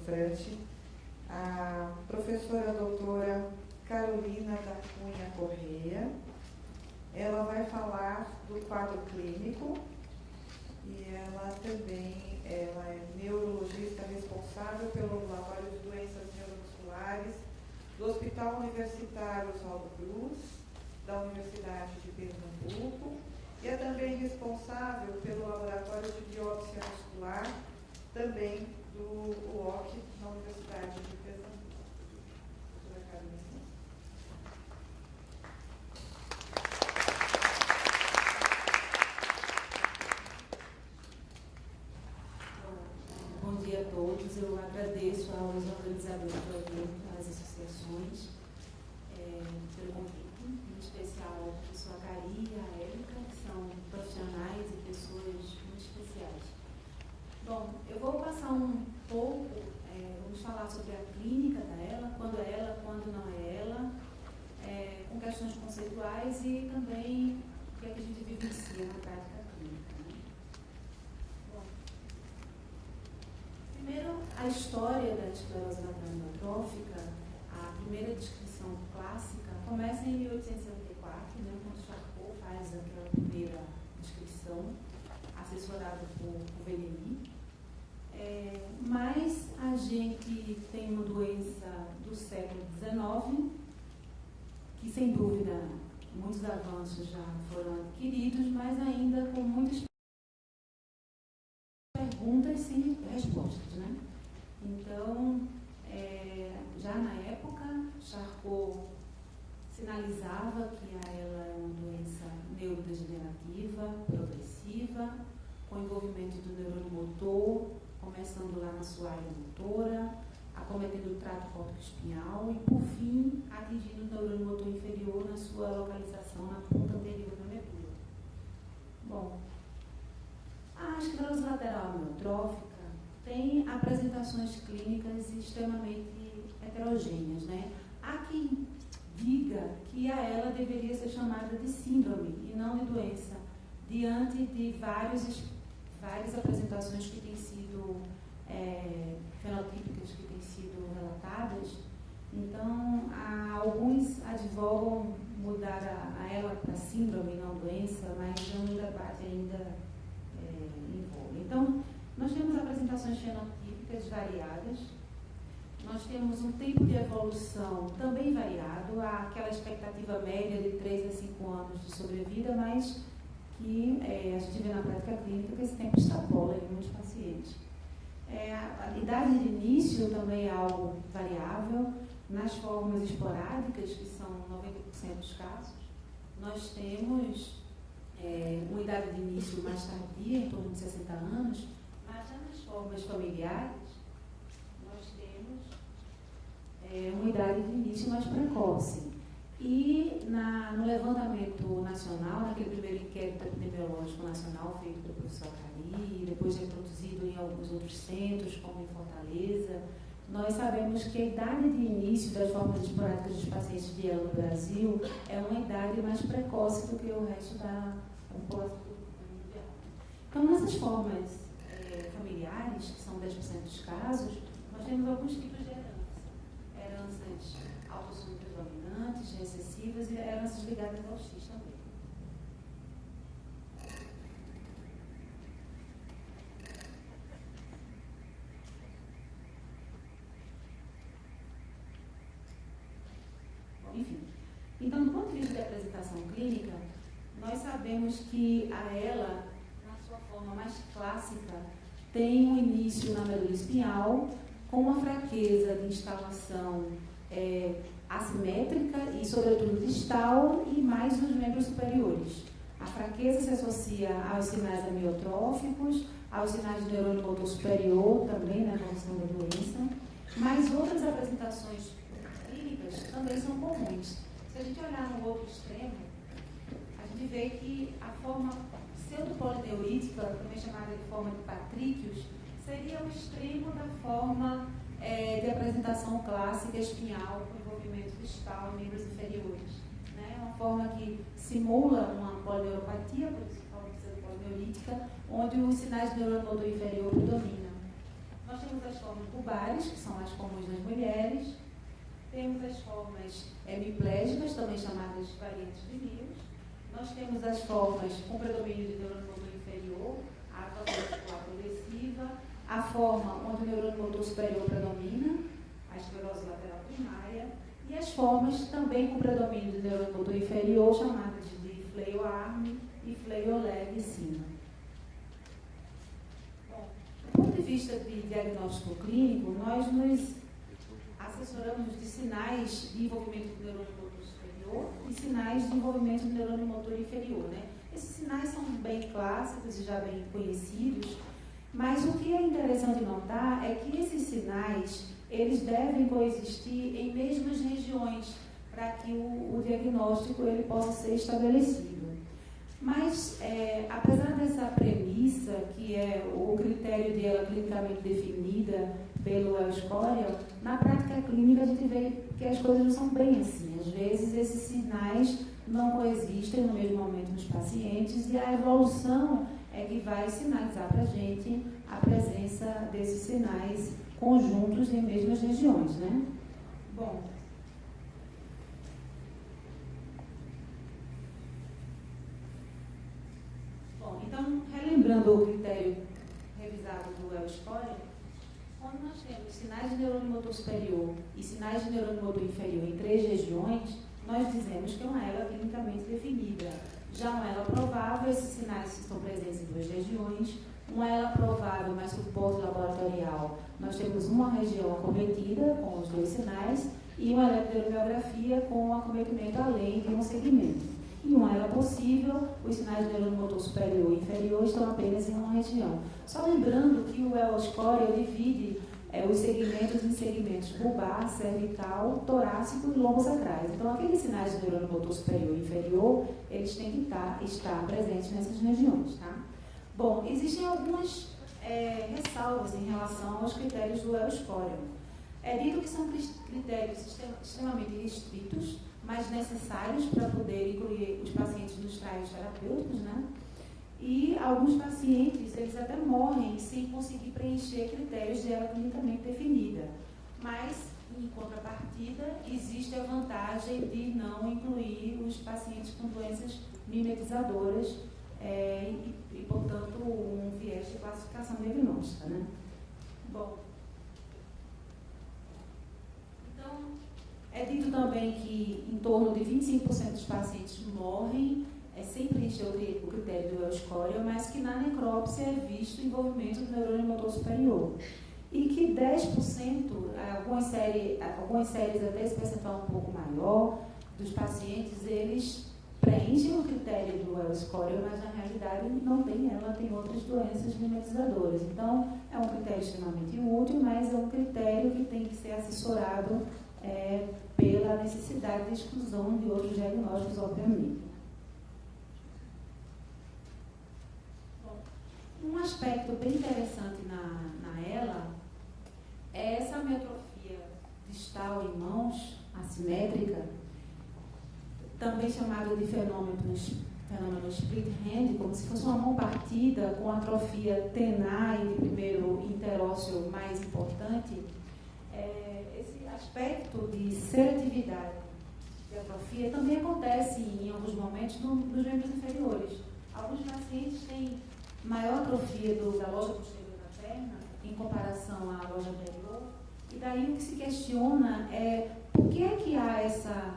palestrante, a professora doutora Carolina da Cunha Correia. Ela vai falar do quadro clínico e ela também é neurologista responsável pelo Laboratório de Doenças Neuromusculares do Hospital Universitário Oswaldo Cruz, da Universidade de Pernambuco, e é também responsável pelo Laboratório de Biópsia Muscular, também do UOC, na Universidade de Pernambuco. Doutora Carolina. Bom dia a todos. Eu agradeço aos organizadores do evento, às associações, pelo convite, em especial a professora Cari e a Érica, que são profissionais e pessoas muito especiais. Bom, eu vou passar um pouco, vamos falar sobre a clínica dela, quando não é ela, com questões conceituais e também o que é que a gente vivencia na prática clínica. Né? Bom, primeiro, a história da esclerose lateral amiotrófica, a primeira descrição clássica, começa em 1874, né, quando Charcot faz aquela primeira descrição, assessorado por VNI. Mas a gente tem uma doença do século XIX, que sem dúvida muitos avanços já foram adquiridos, mas ainda com muitas perguntas sem respostas, né? Então, já na época, Charcot sinalizava que ela é uma doença neurodegenerativa, progressiva, com envolvimento do neurônio motor, começando lá na sua área motora, acometendo o trato córtico-espinhal e, por fim, atingindo o neurônio motor inferior na sua localização na ponta anterior da medula. Bom, a esclerose lateral amiotrófica tem apresentações clínicas extremamente heterogêneas, né? Há quem diga que a ela deveria ser chamada de síndrome e não de doença, diante de várias apresentações que têm sido fenotípicas, que têm sido relatadas. Então, alguns advogam mudar a ela para síndrome e não doença, mas é um debate ainda em voga. Então, nós temos apresentações fenotípicas variadas, nós temos um tempo de evolução também variado, há aquela expectativa média de 3 a 5 anos de sobrevida, mas que a gente vê na prática clínica que esse tempo extrapola em muitos pacientes. A idade de início também é algo variável. Nas formas esporádicas, que são 90% dos casos, nós temos uma idade de início mais tardia, em torno de 60 anos, mas já nas formas familiares, nós temos uma idade de início mais precoce. E no levantamento nacional, naquele primeiro inquérito epidemiológico nacional feito pelo professor Cari, depois reproduzido em alguns outros centros, como em Fortaleza, nós sabemos que a idade de início das formas esporádicas dos pacientes de ELA no Brasil é uma idade mais precoce do que o resto da população mundial. Então, nessas formas familiares, que são 10% dos casos, nós temos alguns tipos de herança. Heranças autossômicas dominantes, recessivas e heranças ligadas ao X também. Enfim, então, do ponto de vista de apresentação clínica, nós sabemos que a ELA, na sua forma mais clássica, tem um início na medula espinhal, com uma fraqueza de instalação assimétrica e, sobretudo, distal e mais nos membros superiores. A fraqueza se associa aos sinais amiotróficos, aos sinais de neurônio motor superior, também na evolução da doença, mas outras apresentações clínicas também são comuns. Se a gente olhar no outro extremo, a gente vê que a forma pseudopolineurítica, também chamada de forma de patríquios, seria o extremo da forma de apresentação clássica espinhal com envolvimento distal em membros inferiores. Né? Uma forma que simula uma polineuropatia, por isso forma pseudopolineurítica, onde os sinais do neurônio motor inferior predominam. Nós temos as formas bulbares, que são as comuns das mulheres. Temos as formas hemiplégicas, também chamadas variantes de Mills. Nós temos as formas com predomínio de neurônio motor inferior, a atrofia muscular progressiva, a forma onde o neurônio motor superior predomina, a esclerose lateral primária, e as formas também com predomínio de neurônio motor inferior, chamadas de fleio-arm e fleio-leg cima. Bom, do ponto de vista de diagnóstico clínico, nós nos assessoramos de sinais de envolvimento do neurônio motor superior e sinais de envolvimento do neurônio motor inferior, né? Esses sinais são bem clássicos e já bem conhecidos, mas o que é interessante notar é que esses sinais, eles devem coexistir em mesmas regiões para que o diagnóstico ele possa ser estabelecido. Mas, apesar dessa premissa, que é o critério de ela clinicamente definida pelo Escorial, na prática clínica a gente vê que as coisas não são bem assim. Às vezes esses sinais não coexistem no mesmo momento nos pacientes e a evolução é que vai sinalizar para a gente a presença desses sinais conjuntos em mesmas regiões, né? Bom, então, relembrando o critério revisado do Escorial, quando nós temos sinais de neurônio motor superior e sinais de neurônio motor inferior em 3 regiões, nós dizemos que é uma ELA clinicamente definida. Já uma ELA provável, esses sinais estão presentes em 2 regiões. Uma ELA provável, mas suporte laboratorial, nós temos uma região acometida com os 2 sinais e uma eletromiografia com acometimento além de um segmento. E uma ELA possível, os sinais de neurônio motor superior e inferior estão apenas em uma região. Só lembrando que o Escorial divide os segmentos em segmentos bulbar, cervical, torácico e lombosacrais. Então, aqueles sinais de neurônio motor superior e inferior, eles têm que estar presentes nessas regiões, tá? Bom, existem algumas ressalvas em relação aos critérios do Escorial. É dito que são critérios extremamente restritos, mas necessários para poder incluir os pacientes nos trials terapêuticos, né? E alguns pacientes, eles até morrem sem conseguir preencher critérios de ELA clinicamente definida. Mas, em contrapartida, existe a vantagem de não incluir os pacientes com doenças mimetizadoras e, portanto, um viés de classificação diagnóstica, né? Bom, então, é dito também que em torno de 25% dos pacientes morrem sem preencher o critério do Escorial, mas que na necrópsia é visto o envolvimento do neurônio motor superior. E que 10%, algumas séries até esse percentual um pouco maior, dos pacientes, eles preenchem o critério do Escorial, mas na realidade não tem ela, tem outras doenças mimetizadoras. Então, é um critério extremamente útil, mas é um critério que tem que ser assessorado pela necessidade de exclusão de outros diagnósticos, obviamente. Um aspecto bem interessante na ELA é essa amiotrofia distal em mãos, assimétrica, também chamada de fenômeno split hand, como se fosse uma mão partida com atrofia tenar e primeiro interósseo mais importante. Esse aspecto de seletividade de atrofia também acontece em alguns momentos nos membros inferiores. Alguns pacientes têm maior atrofia da loja posterior da perna em comparação à loja anterior, e daí o que se questiona é por que é que há essa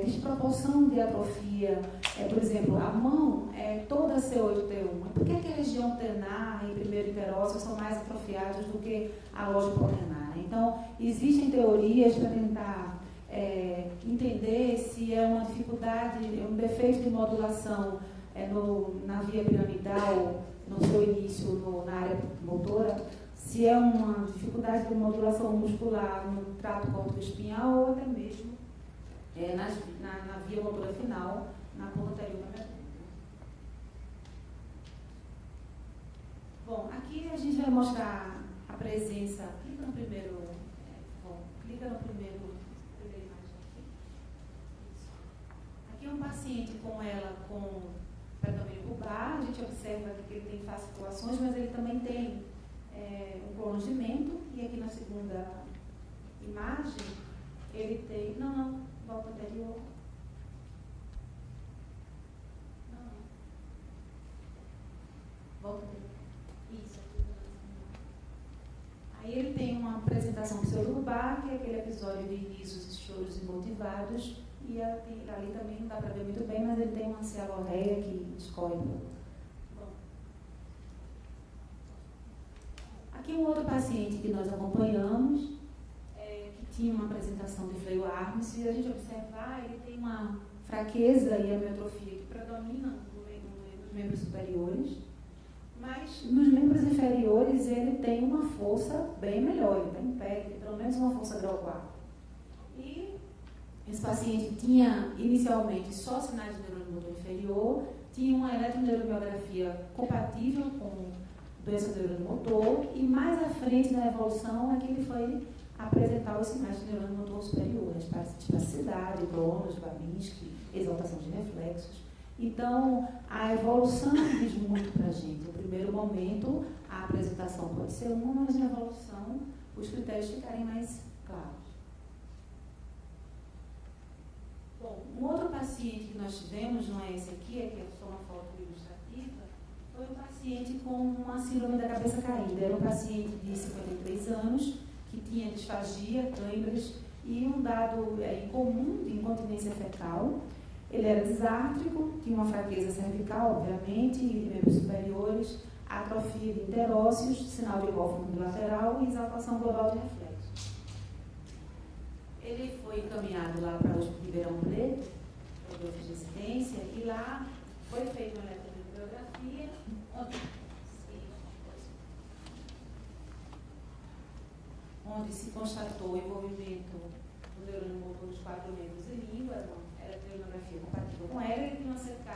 desproporção de atrofia. Por exemplo, a mão é toda C8-T1. Por que é que a região tenar e primeiro interósseo são mais atrofiadas do que a loja hipotenar? Então, existem teorias para tentar entender se é uma dificuldade, um defeito de modulação na via piramidal, no seu início na área motora, se é uma dificuldade de modulação muscular no trato córtico-espinhal ou até mesmo na via motora final, na ponta anterior da medula. Bom, aqui a gente vai mostrar a presença. Clica no primeiro imagem aqui. Aqui é um paciente com ela com predomínio bulbar. A gente observa que ele tem fasciculações, mas ele também tem um prolongimento na segunda imagem, ele tem... Não, volta anterior. Não. Volta anterior. Isso, aqui. Aí ele tem uma apresentação pseudo-bar, que é aquele episódio de risos e choros imotivados, e ali também não dá para ver muito bem, mas ele tem uma cealorreia que escorre. Bom. Aqui um outro paciente que nós acompanhamos, que tinha uma apresentação de Fleu Arms, se a gente observar, ele tem uma fraqueza e amiotrofia que predomina nos membros superiores, mas nos membros inferiores ele tem uma força bem melhor, ele está em pé, ele tem pelo menos uma força grau 4. E esse paciente tinha inicialmente só sinais de neurônio motor inferior, tinha uma eletroneuromiografia compatível com doença do neurônio motor, e mais à frente na evolução é que ele foi apresentar os sinais de neurônio motor superior, espasticidade, donos, Babinski, exaltação de reflexos. Então, a evolução diz muito para a gente. No primeiro momento, a apresentação pode ser uma, mas na evolução os critérios ficarem mais claros. Bom, um outro paciente que nós tivemos, não é esse aqui, é só uma foto ilustrativa, foi um paciente com uma síndrome da cabeça caída. Era um paciente de 53 anos, que tinha disfagia, câimbras e um dado incomum de incontinência fecal. Ele era disártrico, tinha uma fraqueza cervical, obviamente, e de membros superiores, atrofia de interósseos, sinal de golfo bilateral e exaltação global de reflexo. Ele foi encaminhado lá para o Hospital de Ribeirão Preto, para o de residência, e lá foi feita uma eletromiografia, onde se constatou o envolvimento do neurônio motor dos 4 membros e língua, eletromiografia compatível com ela. Ele tinha uma CK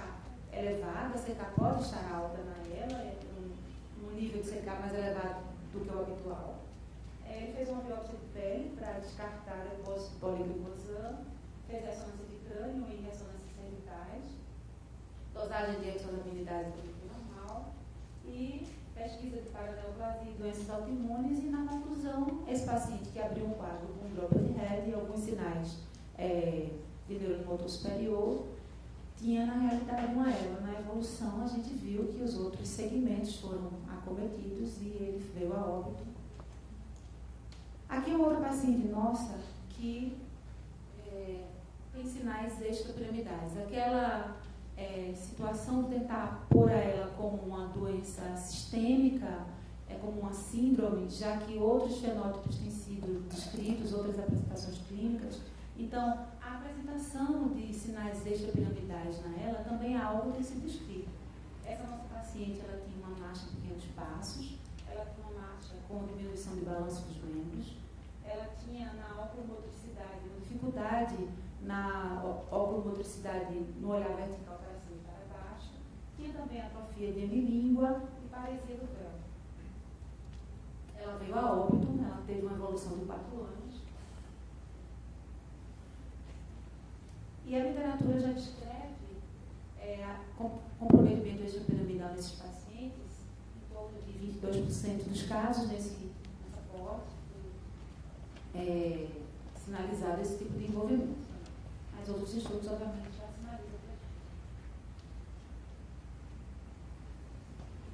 elevada, a CK pode estar alta na ela, um nível de CK mais elevado do que o habitual. Ele fez uma biópsia de pele para descartar depósito de poliglucosan, fez ressonância de crânio e ressonâncias cervicais, dosagem de exosabilidade normal e pesquisa de paraneoplasia e doenças autoimunes. E na conclusão, esse paciente que abriu um quadro com Droplet Head e alguns sinais de neurônio motor superior, tinha na realidade uma ELA. Na evolução a gente viu que os outros segmentos foram acometidos e ele veio a óbito. Aqui é um outro paciente nossa que tem sinais extrapiramidais. Aquela situação de tentar pôr ela como uma doença sistêmica, como uma síndrome, já que outros fenótipos têm sido descritos, outras apresentações clínicas. Então, a apresentação de sinais extrapiramidais na ela também é algo que tem sido descrito. Essa nossa paciente, ela tinha uma marcha de pequenos passos, ela tinha uma marcha com diminuição de balanço dos membros, ela tinha na oculomotricidade uma dificuldade na oculomotricidade no olhar vertical para cima e para baixo, tinha também atrofia de hemilíngua e paresia do véu. Ela veio a óbito, ela teve uma evolução de 4 anos. E a literatura já descreve comprometimento extrapiramidal nesses pacientes, em torno de 22% dos casos nessa coorte, sinalizado esse tipo de envolvimento. Mas outros estudos, obviamente, já sinalizam.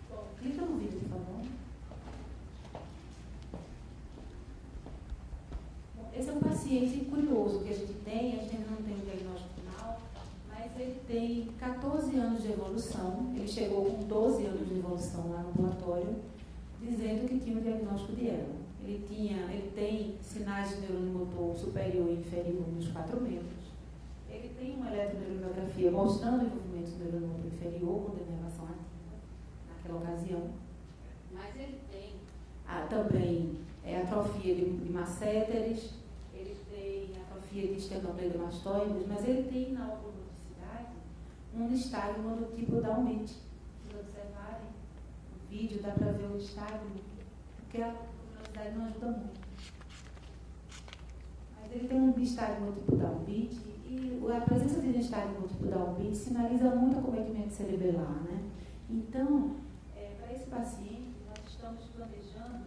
Bom, clica no vídeo, por favor. Esse é um paciente curioso que a gente ainda não tem um diagnóstico final, mas ele tem 14 anos de evolução, ele chegou com 12 anos de evolução lá no ambulatório, dizendo que tinha um diagnóstico de ELA. Ele tem sinais de neurônio motor superior e inferior nos 4 membros. Ele tem uma eletroneuromiografia mostrando o envolvimento do neurônio motor inferior com denervação ativa naquela ocasião. Mas ele tem também atrofia de masséteres, ele tem atrofia de esternocleidomastoides, mas ele tem na oculomotricidade um nistagmo do tipo Down-Beat. Se vocês observarem o vídeo, dá para ver o nistagmo, porque a oculomotricidade não ajuda muito. Mas ele tem um nistagmo tipo Down-Beat, e a presença de nistagmo tipo Down-Beat sinaliza muito acometimento cerebelar, né? Então, para esse paciente, nós estamos planejando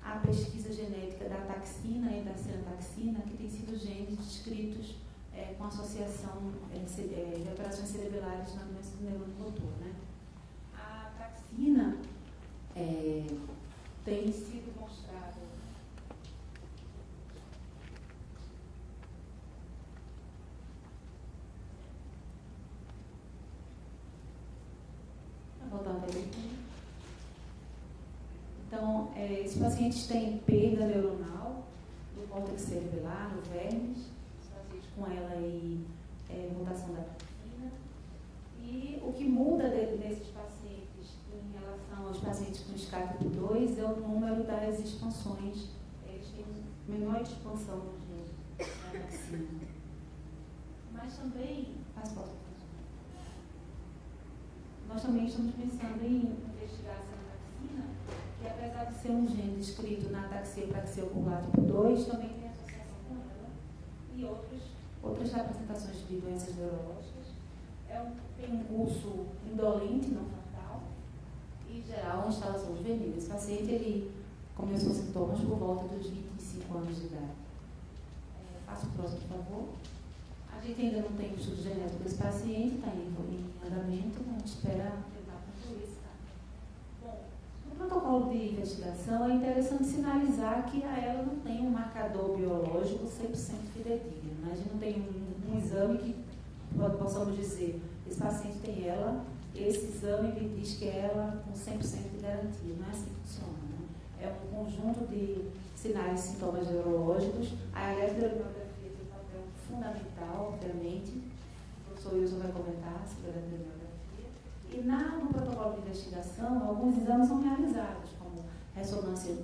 a pesquisa genética da ataxina e da serataxina, que têm sido genes descritos com associação de alterações cerebelares na doença do neurônio motor, né? A ataxina tem sido mostrada. Vou voltar para ele. Então, esses pacientes têm perda neuronal do córtex cerebelar, no vermes, os pacientes com ela aí, mutação da ataxina. E o que muda nesses pacientes em relação aos pacientes com SCA tipo 2 é o número das expansões. Eles têm menor expansão do gene da ataxina. Mas também, nós também estamos pensando em investigar essa ataxina, que apesar de ser um gene descrito na ataxia praxeocular tipo 2, também tem associação com ela e outras representações de doenças neurológicas. Tem um curso indolente, não fatal, e geral, uma instalação juvenil. Esse paciente ele começou sintomas por volta dos 25 anos de idade. Faça o próximo, por favor. A gente ainda não tem o estudo genético desse paciente, está em andamento, a gente espera tentar concluir isso. Bom, no protocolo de investigação é interessante sinalizar que a ela não tem um marcador biológico 100% fidedigno. Né? A gente não tem um exame que possamos dizer, esse paciente tem ela, esse exame ele diz que é ela com 100% de garantia. Não é assim que funciona. Né? É um conjunto de sinais e sintomas neurológicos. A eletromiografia tem um papel fundamental, obviamente. O professor Wilson vai comentar sobre a eletromiografia. E no protocolo de investigação, alguns exames são realizados, como ressonância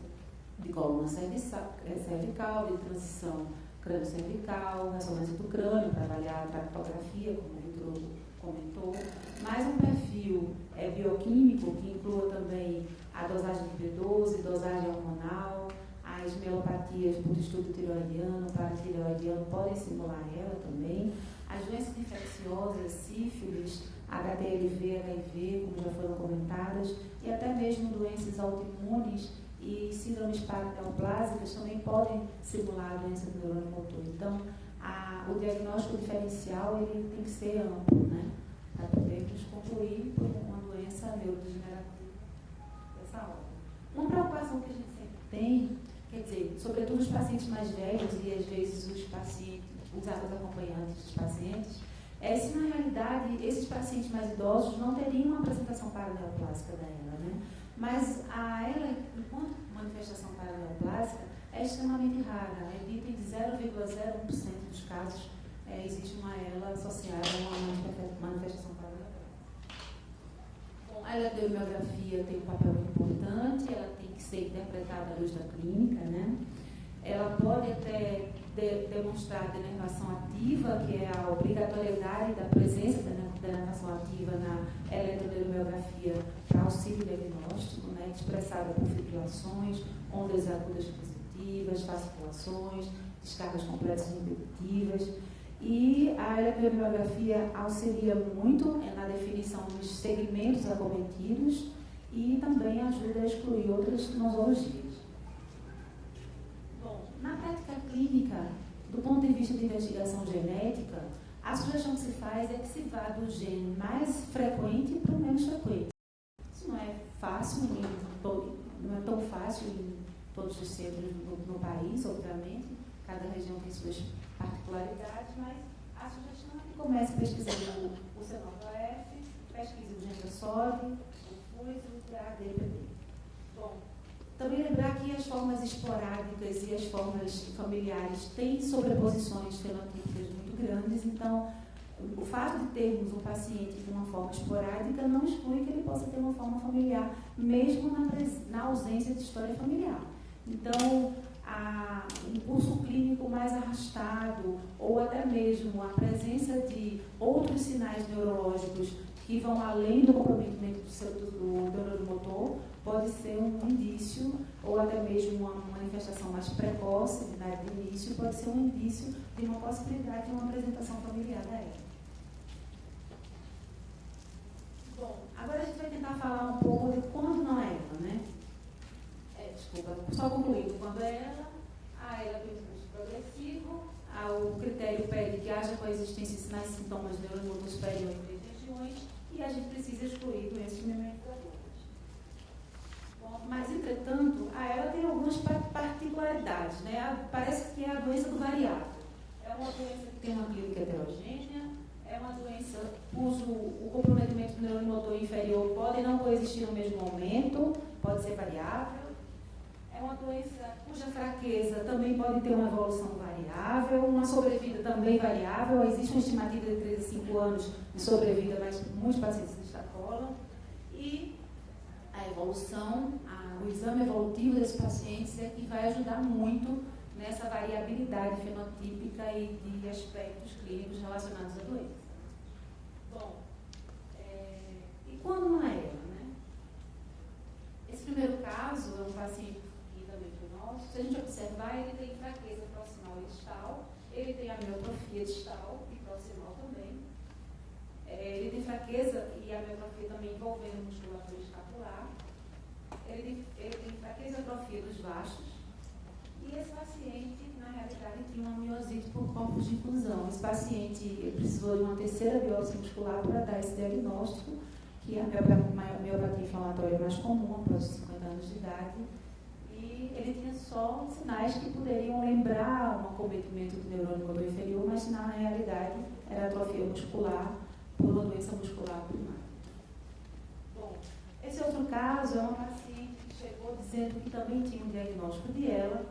de coluna cervical, de transição crânio-cervical, ressonância do crânio para avaliar a tractografia, como o Vitor comentou, mais um perfil bioquímico que inclua também a dosagem de B12, dosagem hormonal, as mielopatias por estudo tireoidiano, paratireoidiano podem simular ela também, as doenças infecciosas, sífilis, HTLV, HIV, como já foram comentadas, e até mesmo doenças autoimunes e síndromes paraneoplásicas também podem simular a doença do neurônio motor. Então, o diagnóstico diferencial ele tem que ser amplo, né? Para podermos concluir por uma doença neurodegenerativa dessa ordem. Uma preocupação que a gente sempre tem, quer dizer, sobretudo os pacientes mais velhos e às vezes os acompanhantes dos pacientes, é se na realidade esses pacientes mais idosos não teriam uma apresentação paraneoplásica da ELA, né? Mas a ELA, enquanto manifestação paraneoplásica, é extremamente rara. É dita em 0,01% dos casos existe uma ELA associada a uma manifestação paraneoplásica. Bom, a eletromiografia tem um papel muito importante, ela tem que ser interpretada à luz da clínica, né? Ela pode até demonstrar denervação ativa, que é a obrigatoriedade da presença da denervação ativa na eletromiografia para auxílio diagnóstico, né, expressada por fibrilações, ondas agudas positivas, fasciculações, descargas complexas repetitivas. E a eletromiografia auxilia muito na definição dos segmentos acometidos e também ajuda a excluir outras nosologias. Na prática clínica, do ponto de vista de investigação genética, a sugestão que se faz é que se vá do gene mais frequente para o menos frequente. Isso não é fácil, não é tão fácil em todos os centros no país, obviamente. Cada região tem suas particularidades, mas a sugestão é que comece pesquisando o C9OF, pesquise o gene da SOD, o FUS e o ADPD. Bom, também lembrar que as formas esporádicas e as formas familiares têm sobreposições fenotípicas muito grandes, então o fato de termos um paciente com uma forma esporádica não exclui que ele possa ter uma forma familiar, mesmo na ausência de história familiar. Então, um curso clínico mais arrastado ou até mesmo a presença de outros sinais neurológicos que vão além do comprometimento do neuromotor pode ser um indício, ou até mesmo uma manifestação mais precoce, né, de início, pode ser um indício de uma possibilidade de uma apresentação familiar da ELA. Bom, agora a gente vai tentar falar um pouco de quando não é ELA, né? Desculpa, só concluindo, quando ela tem um curso progressivo, o critério pede que haja coexistência de sinais e sintomas neurológicos superiores em três regiões e a gente precisa excluir doenças memorizadoras. Mas, entretanto, ela tem algumas particularidades, né? Parece que é a doença do variável. É uma doença que tem uma clínica heterogênea, é uma doença cujo o comprometimento do neurônio motor inferior pode não coexistir no mesmo momento, pode ser variável. É uma doença cuja fraqueza também pode ter uma evolução variável, uma sobrevida também variável. Existe uma estimativa de 3 a 5 anos de sobrevida, mas muitos pacientes se extrapolam. E a evolução, o exame evolutivo desses pacientes é que vai ajudar muito nessa variabilidade fenotípica e de aspectos clínicos relacionados à doença. Bom, e quando não é ela, né? Esse primeiro caso é um paciente que também foi nosso. Se a gente observar, ele tem fraqueza proximal e distal, ele tem amiotrofia distal e proximal também. Ele tem fraqueza e amiotrofia também envolvendo musculatura escapular. Ele tem fraqueza e atrofia dos vastos. E esse paciente, na realidade, tinha uma miosite por corpos de inclusão. Esse paciente precisou de uma terceira biópsia muscular para dar esse diagnóstico, que é a miopatia inflamatória mais comum após os 50 anos de idade. E ele tinha só sinais que poderiam lembrar um acometimento do neurônio motor inferior, mas na realidade era atrofia muscular por uma doença muscular primária. Bom, esse outro caso é uma paciente que chegou dizendo que também tinha um diagnóstico de ela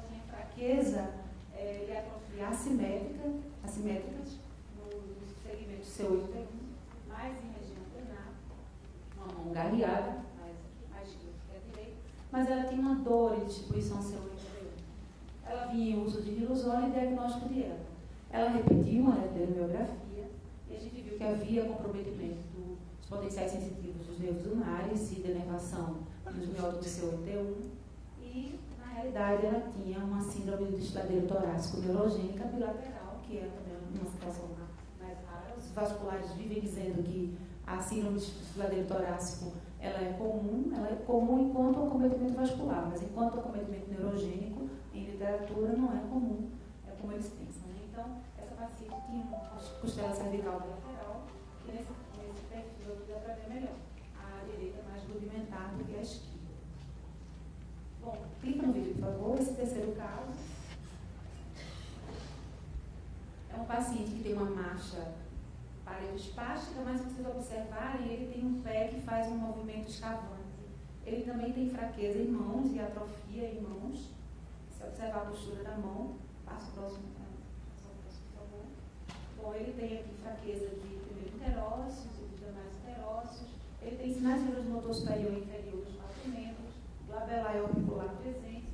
tinha fraqueza e atrofia assimétricas no segmento C8-T1, mais em região plenar, uma mão garreada, mais esquerda que a direita, mas ela tinha uma dor em distribuição C8-T1. Ela vinha em uso de riluzole e diagnóstico de ela. Ela repetiu uma radiomiografia e a gente viu que havia comprometimento dos potenciais sensitivos dos nervos ulnares e denervação dos miótopos C8-T1 e na realidade, ela tinha uma síndrome do destiladeiro torácico neurogênica bilateral, que é também uma situação mais rara. Os vasculares vivem dizendo que a síndrome do destiladeiro torácico ela é comum enquanto acometimento vascular, mas enquanto acometimento neurogênico, em literatura, não é comum, é como eles pensam. Né? Então, essa paciente tinha uma costela cervical bilateral, e nesse perfil aqui dá para ver melhor. A direita é mais rudimentar do que a esquerda. Bom, clica no vídeo, por favor. Esse terceiro caso é um paciente que tem uma marcha paretoespástica, mas vocês observarem, ele tem um pé que faz um movimento escavante. Ele também tem fraqueza em mãos e atrofia em mãos. Se observar a postura da mão, passa o próximo, por favor. Bom, ele tem aqui fraqueza de primeiro interócios e dos demais interócios. Ele tem sinais de neuromotor superior e inferior dos 4 membros. Labelar e orbicular presente,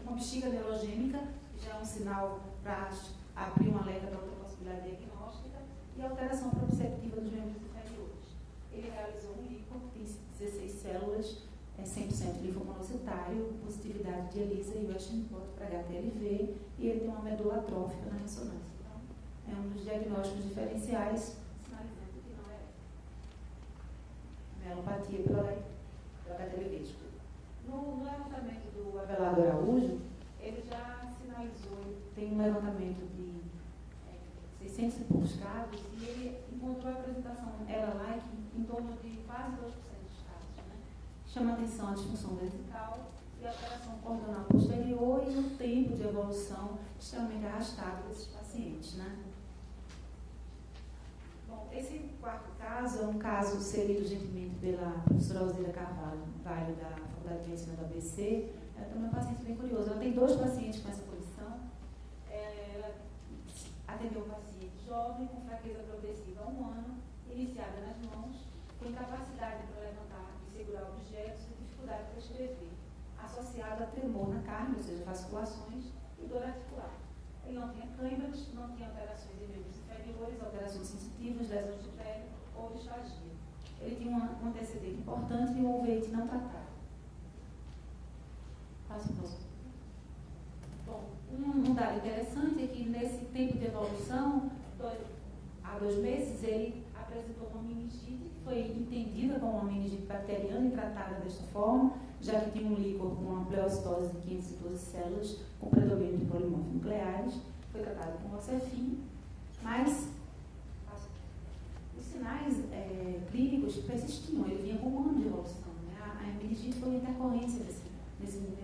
uma bexiga neurogênica, que já é um sinal para abrir uma letra para outra possibilidade diagnóstica, e alteração proprioceptiva dos membros inferiores. Ele realizou um líquor, tem 16 células, 100% linfomonocitário, positividade de ELISA e Western-blot para HTLV, e ele tem uma medula atrófica na ressonância. Então, é um dos diagnósticos diferenciais, sinalizando que não é melopatia pela HTLV. No levantamento do Abelardo Araújo, ele já sinalizou, tem um levantamento de 600 e poucos casos, e ele encontrou a apresentação like em torno de quase 2% dos casos. Né? Chama a atenção a disfunção vesical e a alteração cordonal posterior e o tempo de evolução extremamente arrastado desses pacientes. Né? Bom, esse quarto caso é um caso cedido gentilmente pela professora Alzira Carvalho, da Faculdade de Medicina do ABC. Ela também é uma paciente bem curiosa. Ela tem 2 pacientes com essa condição. Ela atendeu um paciente jovem com fraqueza progressiva há 1 ano, iniciada nas mãos, com incapacidade para levantar e segurar objetos e dificuldade para escrever, associada a tremor na carne, ou seja, vasculações e dor articular. Ele não tinha câimbras, não tinha alterações em membros inferiores, alterações sensitivas, lesões de pele ou disfagia. Ele tinha um antecedente importante e um uveíte não tratado. Passa o próximo. Bom, um dado interessante é que nesse tempo de evolução, há 2 meses, ele apresentou uma meningite, que foi entendida como uma meningite bacteriana e tratada desta forma. já que tinha um líquor com uma pleocitose de 512 células com predomínio de polimorfos nucleares. Foi tratado com Roxefin, mas os sinais clínicos persistiam, ele vinha com um ano de evolução. Né? A meningite foi intercorrência nesse meio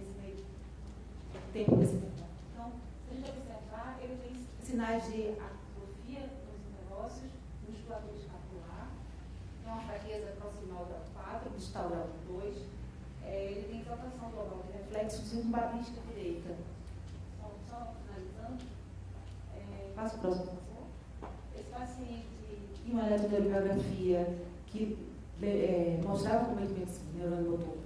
tempo desse tempo. Então, se a gente observar, ele tem sinais de atrofia nos interócios, musculatura escapular, tem uma fraqueza proximal grau 4, distal grau 2, ele tem exaltação global de reflexos e uma babística direita. Só finalizando, passo o próximo, por favor. Esse paciente tinha uma eletroneurografia que mostrava cometimento neuromotor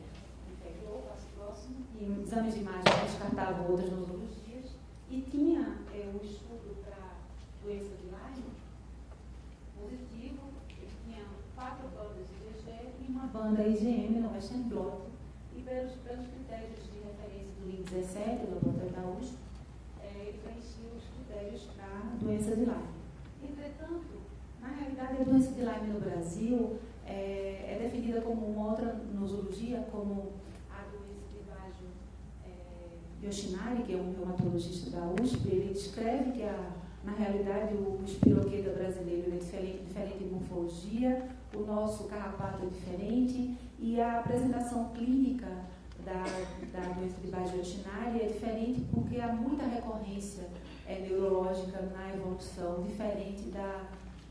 inferior, passo próximo, e exames de imagem descartavam outras nosologias, e tinha o estudo para doença de Lyme positivo, ele tinha 4 bandas de IgG e uma banda IgM no Western blot, e pelos critérios de referência do LIN 17, do laboratório da USP, ele preenchia os critérios para doença de Lyme. Entretanto, na realidade, a doença de Lyme no Brasil é definida como uma outra nosologia, como a doença de Baggio Yoshinari, que é um reumatologista da USP. Ele descreve que, na realidade, o espiroqueta brasileiro é diferente em morfologia, o nosso carrapato é diferente, e a apresentação clínica da doença de Baggio Yoshinari é diferente porque há muita recorrência neurológica na evolução, diferente da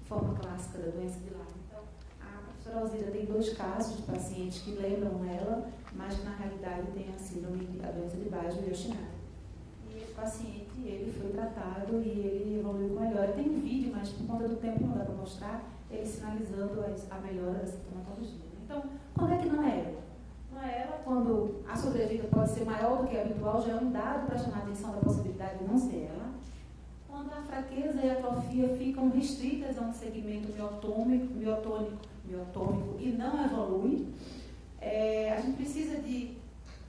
forma clássica da doença de Lyme. Então, a professora Alzira tem 2 casos de pacientes que lembram ela, mas que na realidade tem a síndrome da doença de Baggio Yoshinari. E esse paciente, ele foi tratado e ele evoluiu com melhora. Tem um vídeo, mas por conta do tempo não dá para mostrar, ele sinalizando a melhora da sintomatologia. Então, quando é que não é ela? Não é ela quando a sobrevida pode ser maior do que a habitual, já é um dado para chamar a atenção da possibilidade de não ser ela. Quando a fraqueza e a atrofia ficam restritas a um segmento miotônico e não evolui, a gente precisa de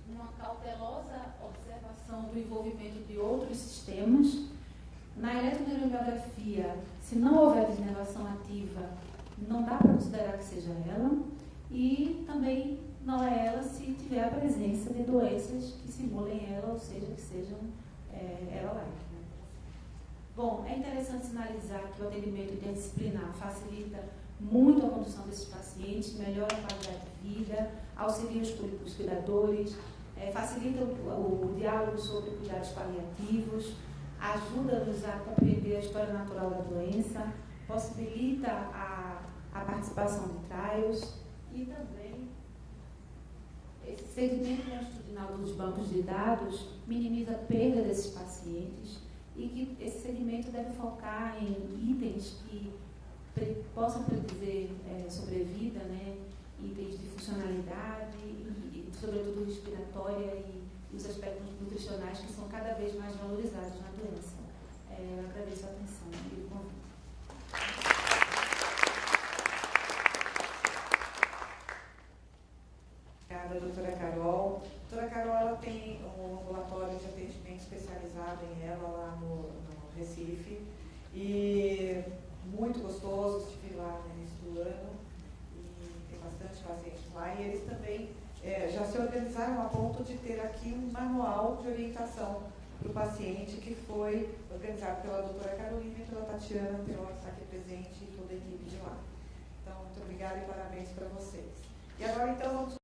uma cautelosa observação do envolvimento de outros sistemas. Na eletroneurografia, se não houver denervação ativa, não dá para considerar que seja ela, e também não é ela se tiver a presença de doenças que simulem ela, ou seja, que sejam ela-like. Bom, é interessante sinalizar que o atendimento interdisciplinar facilita muito a condução desses pacientes, melhora a qualidade de vida, auxilia os cuidadores, facilita o diálogo sobre cuidados paliativos, ajuda-nos a compreender a história natural da doença, possibilita a participação de trials e também esse segmento longitudinal dos bancos de dados minimiza a perda desses pacientes e que esse segmento deve focar em itens que possam predizer sobrevida, né? Itens de funcionalidade e sobretudo respiratória e os aspectos nutricionais que são cada vez mais valorizados na doença. Eu agradeço a atenção e o convite. Obrigada, doutora Carol. A doutora Carol, ela tem um ambulatório de atendimento especializado em ela lá no Recife e muito gostoso, estive lá no início do ano e tem bastante pacientes lá e eles também já se organizaram a ponto de ter aqui um manual de orientação para o paciente que foi organizado pela doutora Carolina e pela Tatiana, que está aqui presente e toda a equipe de lá. Então, muito obrigada e parabéns para vocês. E agora, então, vamos